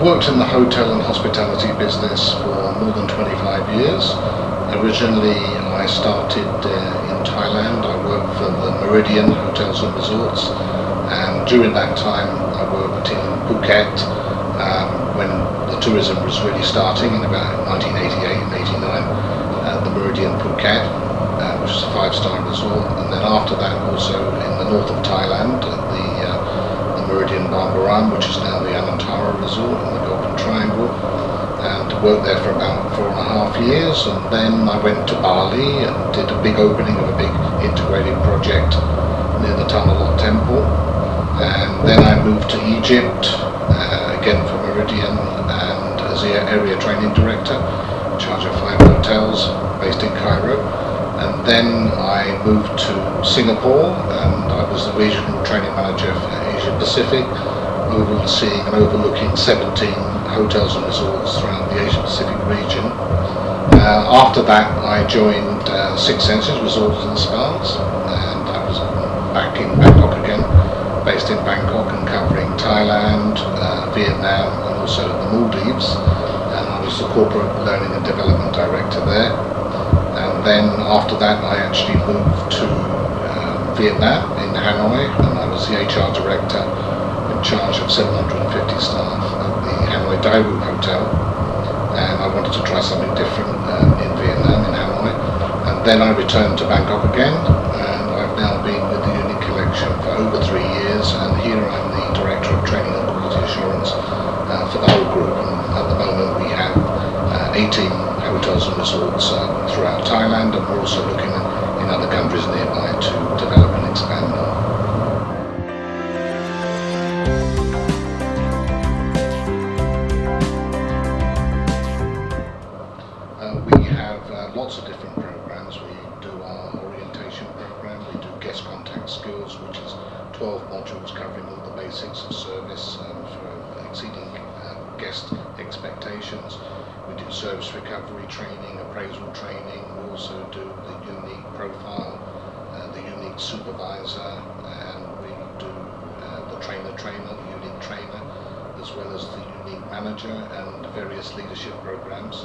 I've worked in the hotel and hospitality business for more than 25 years. Originally I started in Thailand. I worked for the Meridian Hotels and Resorts, and during that time I worked in Phuket when the tourism was really starting in about 1988 and 89, the Meridian Phuket, which is a 5-star resort, and then after that also in the north of Thailand at the Meridian Barbaram, which is now the Anantara Resort in the Golden Triangle, and worked there for about 4.5 years. And then I went to Bali and did a big opening of a big integrated project near the Tanah Temple, and then I moved to Egypt again for Meridian and as the area training director, in charge of 5 hotels based in Cairo. And then I moved to Singapore and I was the regional training manager for Asia Pacific, overseeing and overlooking 17 hotels and resorts throughout the Asia Pacific region. After that I joined Six Senses Resorts and Spas, and I was back in Bangkok again, based in Bangkok and covering Thailand, Vietnam and also the Maldives, and I was the corporate learning and development director there. And then after that I actually moved to Vietnam in Hanoi, and I was the HR director in charge of 750 staff at the Hanoi Daewoo Hotel, and I wanted to try something different in Vietnam, in Hanoi. And then I returned to Bangkok again, and I've now been with the Unique Collection for over 3 years, and here I'm the Director of Training and Quality Assurance for the whole group. And at the moment we have 18 hotels and resorts throughout Thailand, and we're also looking in other countries nearby to develop and expand more. We have lots of different programs. We do our orientation program, we do guest contact skills, which is 12 modules covering all the basics of service for exceeding guest expectations. We do service recovery training, appraisal training. We also do the unique profile, the unique supervisor, and we do the trainer, the unique trainer, as well as the unique manager and various leadership programs.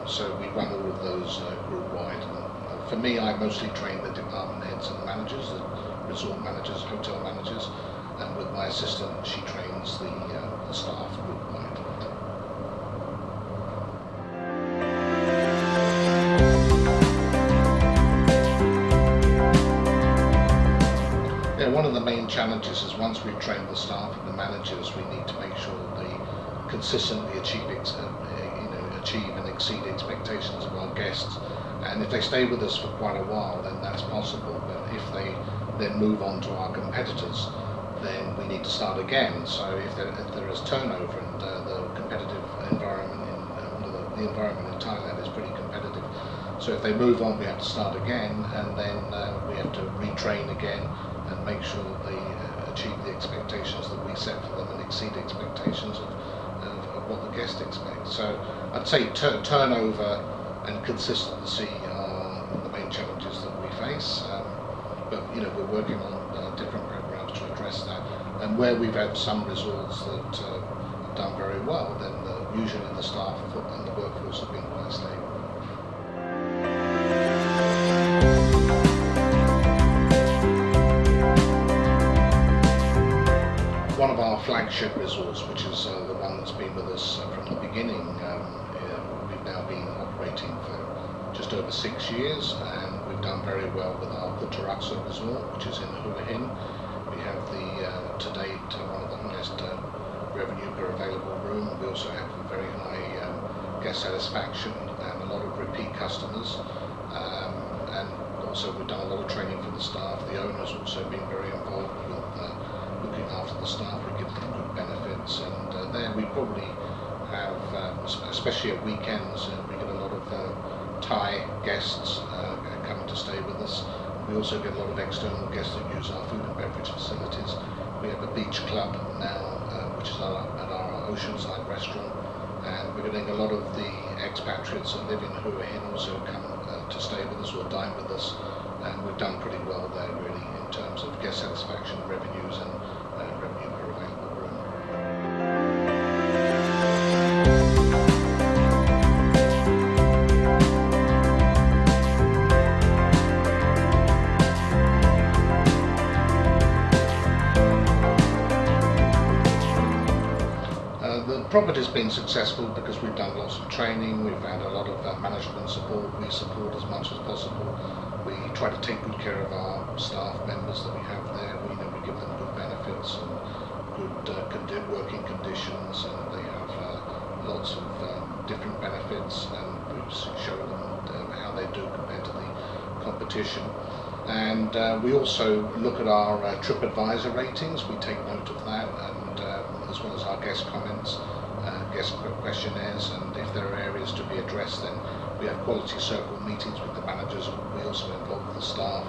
So we run all of those group-wide. For me, I mostly train the department heads and managers, the resort managers, hotel managers, and with my assistant, she trains the staff group-wide. One of the main challenges is once we've trained the staff and the managers, we need to make sure they consistently achieve and exceed expectations of our guests. And if they stay with us for quite a while, then that's possible. But if they then move on to our competitors, then we need to start again. So if there is turnover, and the competitive environment the environment in Thailand is pretty competitive. So if they move on, we have to start again, and then we have to retrain again and make sure that they achieve the expectations that we set for them and exceed expectations of what the guest expects. So I'd say turnover and consistency are the main challenges that we face. But we're working on different programs to address that. And where we've had some resorts that have done very well, then usually the staff and the workforce have been quite stable. One of our flagship resorts, which is the one that's been with us from the beginning, we've now been operating for just over 6 years, and we've done very well with our Putaraksa resort, which is in Hua Hin. We have to date one of the highest revenue per available room. We also have very high guest satisfaction and a lot of repeat customers. And also we've done a lot of training for the staff. The owner's also been very involved with looking after the staff. We give them good benefits, and there we probably have, especially at weekends, we get a lot of Thai guests coming to stay with us. We also get a lot of external guests that use our food and beverage facilities. We have a beach club now, which is at our Oceanside restaurant, and we're getting a lot of the expatriates that live in Hua Hin also come to stay with us or dine with us, and we've done pretty well there really in terms of guest satisfaction, revenues, and revenue per available room. property's been successful because we've done lots of training, we've had a lot of management support, we support as much as possible. We try to take good care of our staff members that we have there. We give them good benefits and good working conditions, and they have lots of different benefits, and we show them how they do compared to the competition. And we also look at our TripAdvisor ratings. We take note of that, and as well as our guest comments, guest questionnaires, and if there are areas to be addressed, then we have quality circle meetings with the managers. We also involve the staff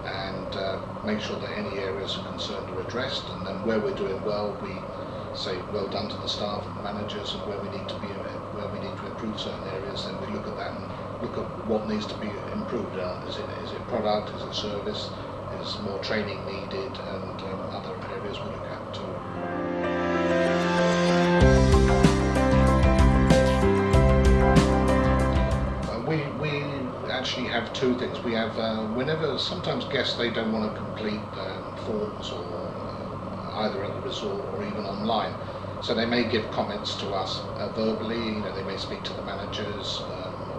and make sure that any areas of concern are addressed, and then where we're doing well, we say well done to the staff and managers, and where we need to improve certain areas, then we look at that and look at what needs to be improved. Is it product, is it service, is more training needed, and other areas we look at too. We actually have two things. We have whenever sometimes guests, they don't want to complete forms or either at the resort or even online, so they may give comments to us verbally. They may speak to the managers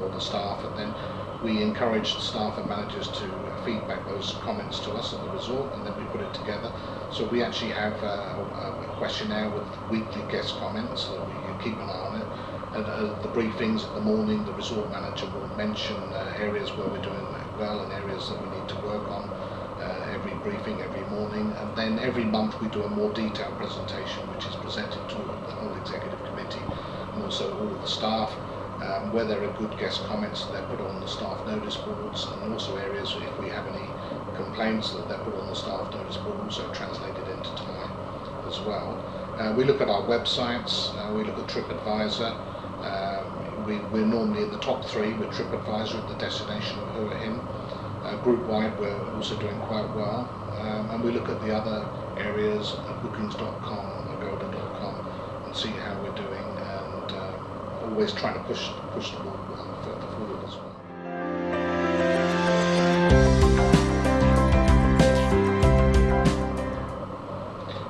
or the staff, and then we encourage the staff and managers to feedback those comments to us at the resort, and then we put it together. So we actually have a questionnaire with weekly guest comments that we keep an eye on it. At the briefings in the morning, the resort manager will mention areas where we're doing well and areas that we need to work on. Every briefing, every morning, and then every month we do a more detailed presentation which is presented to the whole executive committee and also all of the staff. Where there are good guest comments, they're put on the staff notice boards, and also areas if we have any complaints that they're put on the staff notice board, also translated into Thai as well. We look at our websites, we look at TripAdvisor. We're normally in the top 3 with TripAdvisor at the destination of Hua Hin. Group-wide we're also doing quite well, and we look at the other areas at bookings.com, agoda.com, and see how we're doing, and always trying to push the ball further forward as well.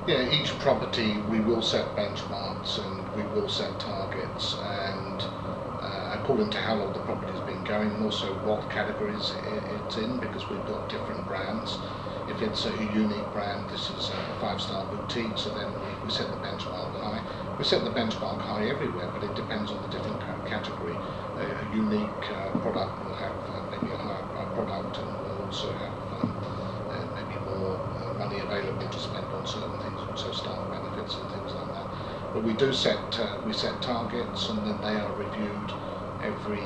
Yeah, each property we will set benchmarks and we will set targets, and according to how long the property has been going, and also what categories it's in, because we've got different brands. If it's a unique brand, this is a 5-star boutique, so then we set the benchmark high. We set the benchmark high everywhere, but it depends on the different category. A unique product will have maybe a higher product, and will also have maybe more money available to spend on certain things, also staff benefits and things like that. But we do set targets, and then they are reviewed every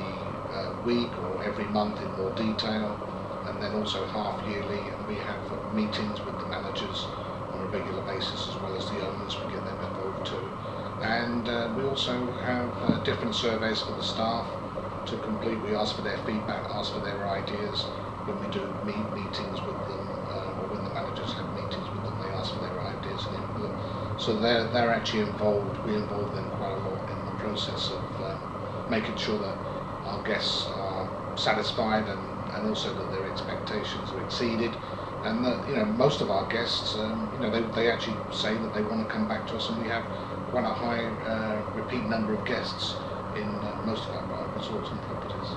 week or every month in more detail, and then also half yearly, and we have meetings with the managers on a regular basis as well as the owners. We get them involved too, and we also have different surveys for the staff to complete. We ask for their feedback, ask for their ideas when we do meetings with them, or when the managers have meetings with them, they ask for their ideas and input. So they're actually involved. We involve them quite a lot in the process of making sure that our guests are satisfied, and also that their expectations are exceeded, and that most of our guests they actually say that they want to come back to us, and we have quite a high repeat number of guests in most of our resorts and properties.